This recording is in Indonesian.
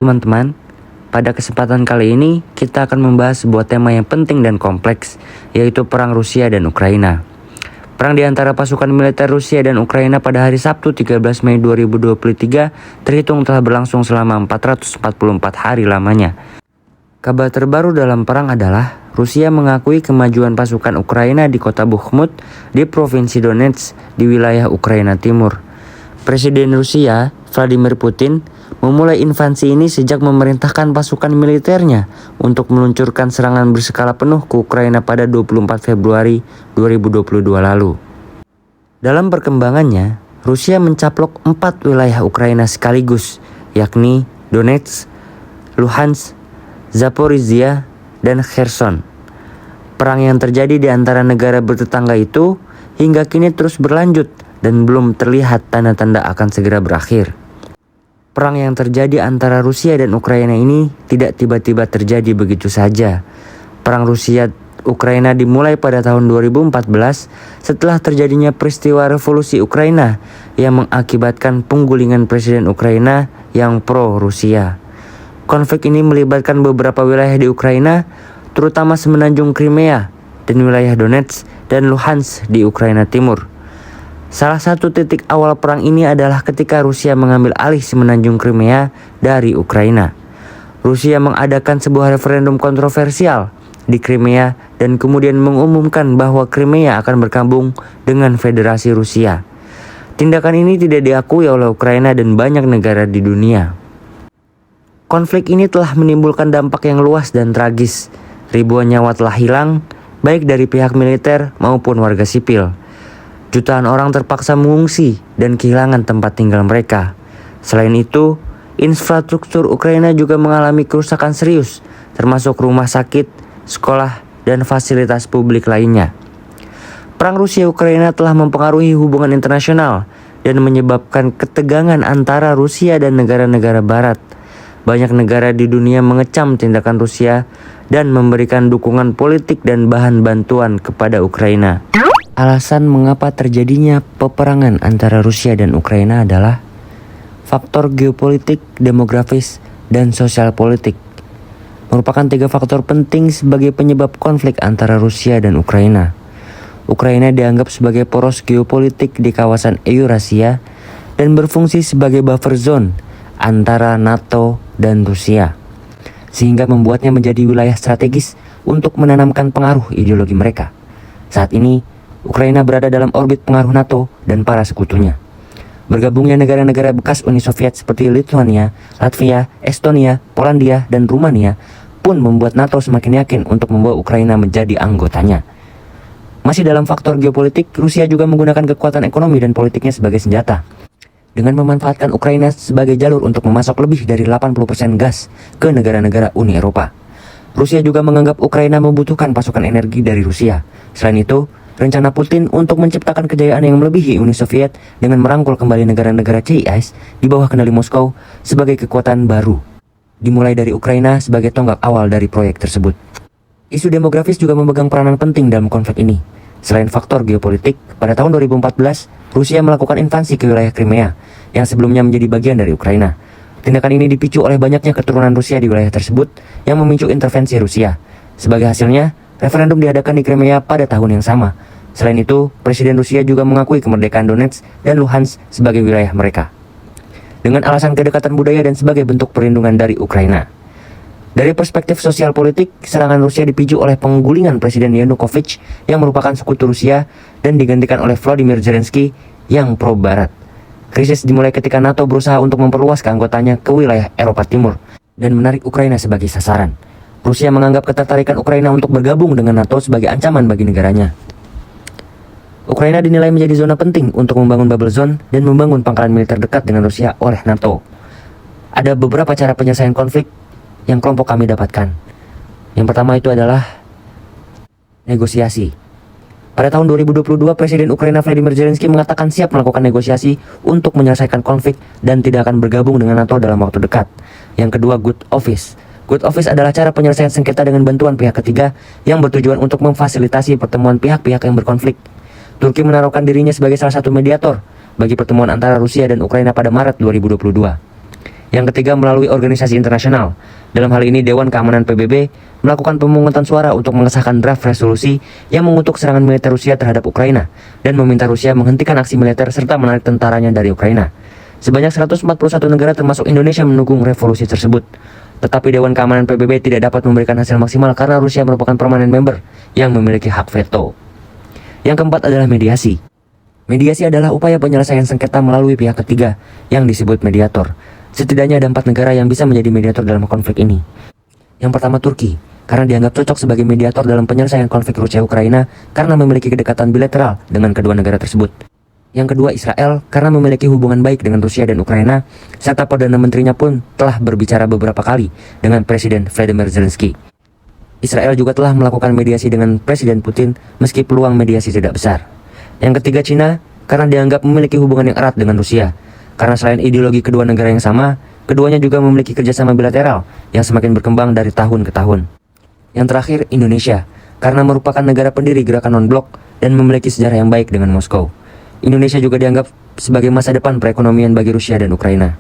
Teman-teman, pada kesempatan kali ini kita akan membahas sebuah tema yang penting dan kompleks, yaitu perang Rusia dan Ukraina. Perang di antara pasukan militer Rusia dan Ukraina pada hari Sabtu 13 Mei 2023 terhitung telah berlangsung selama 444 hari lamanya. Kabar terbaru dalam perang adalah Rusia mengakui kemajuan pasukan Ukraina di kota Bakhmut di Provinsi Donetsk di wilayah Ukraina Timur. Presiden Rusia, Vladimir Putin, memulai invasi ini sejak memerintahkan pasukan militernya untuk meluncurkan serangan berskala penuh ke Ukraina pada 24 Februari 2022 lalu. Dalam perkembangannya, Rusia mencaplok 4 wilayah Ukraina sekaligus, yakni Donetsk, Luhansk, Zaporizhia, dan Kherson. Perang yang terjadi di antara negara bertetangga itu hingga kini terus berlanjut dan belum terlihat tanda-tanda akan segera berakhir. Perang yang terjadi antara Rusia dan Ukraina ini tidak tiba-tiba terjadi begitu saja. Perang Rusia-Ukraina dimulai pada tahun 2014 setelah terjadinya peristiwa revolusi Ukraina yang mengakibatkan penggulingan presiden Ukraina yang pro-Rusia. Konflik ini melibatkan beberapa wilayah di Ukraina, terutama semenanjung Crimea dan wilayah Donetsk dan Luhansk di Ukraina Timur. Salah satu titik awal perang ini adalah ketika Rusia mengambil alih semenanjung Crimea dari Ukraina. Rusia mengadakan sebuah referendum kontroversial di Crimea dan kemudian mengumumkan bahwa Crimea akan bergabung dengan Federasi Rusia. Tindakan ini tidak diakui oleh Ukraina dan banyak negara di dunia. Konflik ini telah menimbulkan dampak yang luas dan tragis. Ribuan nyawa telah hilang, baik dari pihak militer maupun warga sipil. Jutaan orang terpaksa mengungsi dan kehilangan tempat tinggal mereka. Selain itu, infrastruktur Ukraina juga mengalami kerusakan serius, termasuk rumah sakit, sekolah, dan fasilitas publik lainnya. Perang Rusia-Ukraina telah mempengaruhi hubungan internasional dan menyebabkan ketegangan antara Rusia dan negara-negara barat. Banyak negara di dunia mengecam tindakan Rusia dan memberikan dukungan politik dan bahan bantuan kepada Ukraina. Alasan mengapa terjadinya peperangan antara Rusia dan Ukraina adalah faktor geopolitik, demografis, dan sosial politik. Merupakan 3 faktor penting sebagai penyebab konflik antara Rusia dan Ukraina. Ukraina dianggap sebagai poros geopolitik di kawasan Eurasia dan berfungsi sebagai buffer zone antara NATO dan Rusia, sehingga membuatnya menjadi wilayah strategis untuk menanamkan pengaruh ideologi mereka. Saat ini, Ukraina berada dalam orbit pengaruh NATO dan para sekutunya. Bergabungnya negara-negara bekas Uni Soviet seperti Lithuania, Latvia, Estonia, Polandia, dan Rumania pun membuat NATO semakin yakin untuk membawa Ukraina menjadi anggotanya. Masih dalam faktor geopolitik, Rusia juga menggunakan kekuatan ekonomi dan politiknya sebagai senjata, dengan memanfaatkan Ukraina sebagai jalur untuk memasok lebih dari 80% gas ke negara-negara Uni Eropa. Rusia juga menganggap Ukraina membutuhkan pasokan energi dari Rusia. Selain itu, rencana Putin untuk menciptakan kejayaan yang melebihi Uni Soviet dengan merangkul kembali negara-negara CIS di bawah kendali Moskow sebagai kekuatan baru, dimulai dari Ukraina sebagai tonggak awal dari proyek tersebut. Isu demografis juga memegang peranan penting dalam konflik ini. Selain faktor geopolitik, pada tahun 2014, Rusia melakukan invasi ke wilayah Crimea yang sebelumnya menjadi bagian dari Ukraina. Tindakan ini dipicu oleh banyaknya keturunan Rusia di wilayah tersebut yang memicu intervensi Rusia. Sebagai hasilnya, referendum diadakan di Crimea pada tahun yang sama. Selain itu, Presiden Rusia juga mengakui kemerdekaan Donetsk dan Luhansk sebagai wilayah mereka, dengan alasan kedekatan budaya dan sebagai bentuk perlindungan dari Ukraina. Dari perspektif sosial politik, serangan Rusia dipicu oleh penggulingan Presiden Yanukovych yang merupakan sekutu Rusia dan digantikan oleh Volodymyr Zelensky yang pro-Barat. Krisis dimulai ketika NATO berusaha untuk memperluas keanggotaannya ke wilayah Eropa Timur dan menarik Ukraina sebagai sasaran. Rusia menganggap ketertarikan Ukraina untuk bergabung dengan NATO sebagai ancaman bagi negaranya. Ukraina dinilai menjadi zona penting untuk membangun bubble zone dan membangun pangkalan militer dekat dengan Rusia oleh NATO. Ada beberapa cara penyelesaian konflik yang kelompok kami dapatkan. Yang pertama itu adalah negosiasi. Pada tahun 2022, Presiden Ukraina Vladimir Zelensky mengatakan siap melakukan negosiasi untuk menyelesaikan konflik dan tidak akan bergabung dengan NATO dalam waktu dekat. Yang kedua, good office. Good office adalah cara penyelesaian sengketa dengan bantuan pihak ketiga yang bertujuan untuk memfasilitasi pertemuan pihak-pihak yang berkonflik. Turki menaruhkan dirinya sebagai salah satu mediator bagi pertemuan antara Rusia dan Ukraina pada Maret 2022. Yang ketiga, melalui organisasi internasional. Dalam hal ini, Dewan Keamanan PBB melakukan pemungutan suara untuk mengesahkan draft resolusi yang mengutuk serangan militer Rusia terhadap Ukraina dan meminta Rusia menghentikan aksi militer serta menarik tentaranya dari Ukraina. Sebanyak 141 negara termasuk Indonesia mendukung resolusi tersebut. Tetapi Dewan Keamanan PBB tidak dapat memberikan hasil maksimal karena Rusia merupakan permanent member yang memiliki hak veto. Yang keempat adalah mediasi. Mediasi adalah upaya penyelesaian sengketa melalui pihak ketiga yang disebut mediator. Setidaknya ada 4 negara yang bisa menjadi mediator dalam konflik ini. Yang pertama, Turki, karena dianggap cocok sebagai mediator dalam penyelesaian konflik Rusia-Ukraina karena memiliki kedekatan bilateral dengan kedua negara tersebut. Yang kedua, Israel, karena memiliki hubungan baik dengan Rusia dan Ukraina, serta Perdana Menterinya pun telah berbicara beberapa kali dengan Presiden Vladimir Zelensky. Israel juga telah melakukan mediasi dengan Presiden Putin meski peluang mediasi tidak besar. Yang ketiga, Cina, karena dianggap memiliki hubungan yang erat dengan Rusia. Karena selain ideologi kedua negara yang sama, keduanya juga memiliki kerjasama bilateral yang semakin berkembang dari tahun ke tahun. Yang terakhir, Indonesia, karena merupakan negara pendiri gerakan non-blok dan memiliki sejarah yang baik dengan Moskow. Indonesia juga dianggap sebagai masa depan perekonomian bagi Rusia dan Ukraina.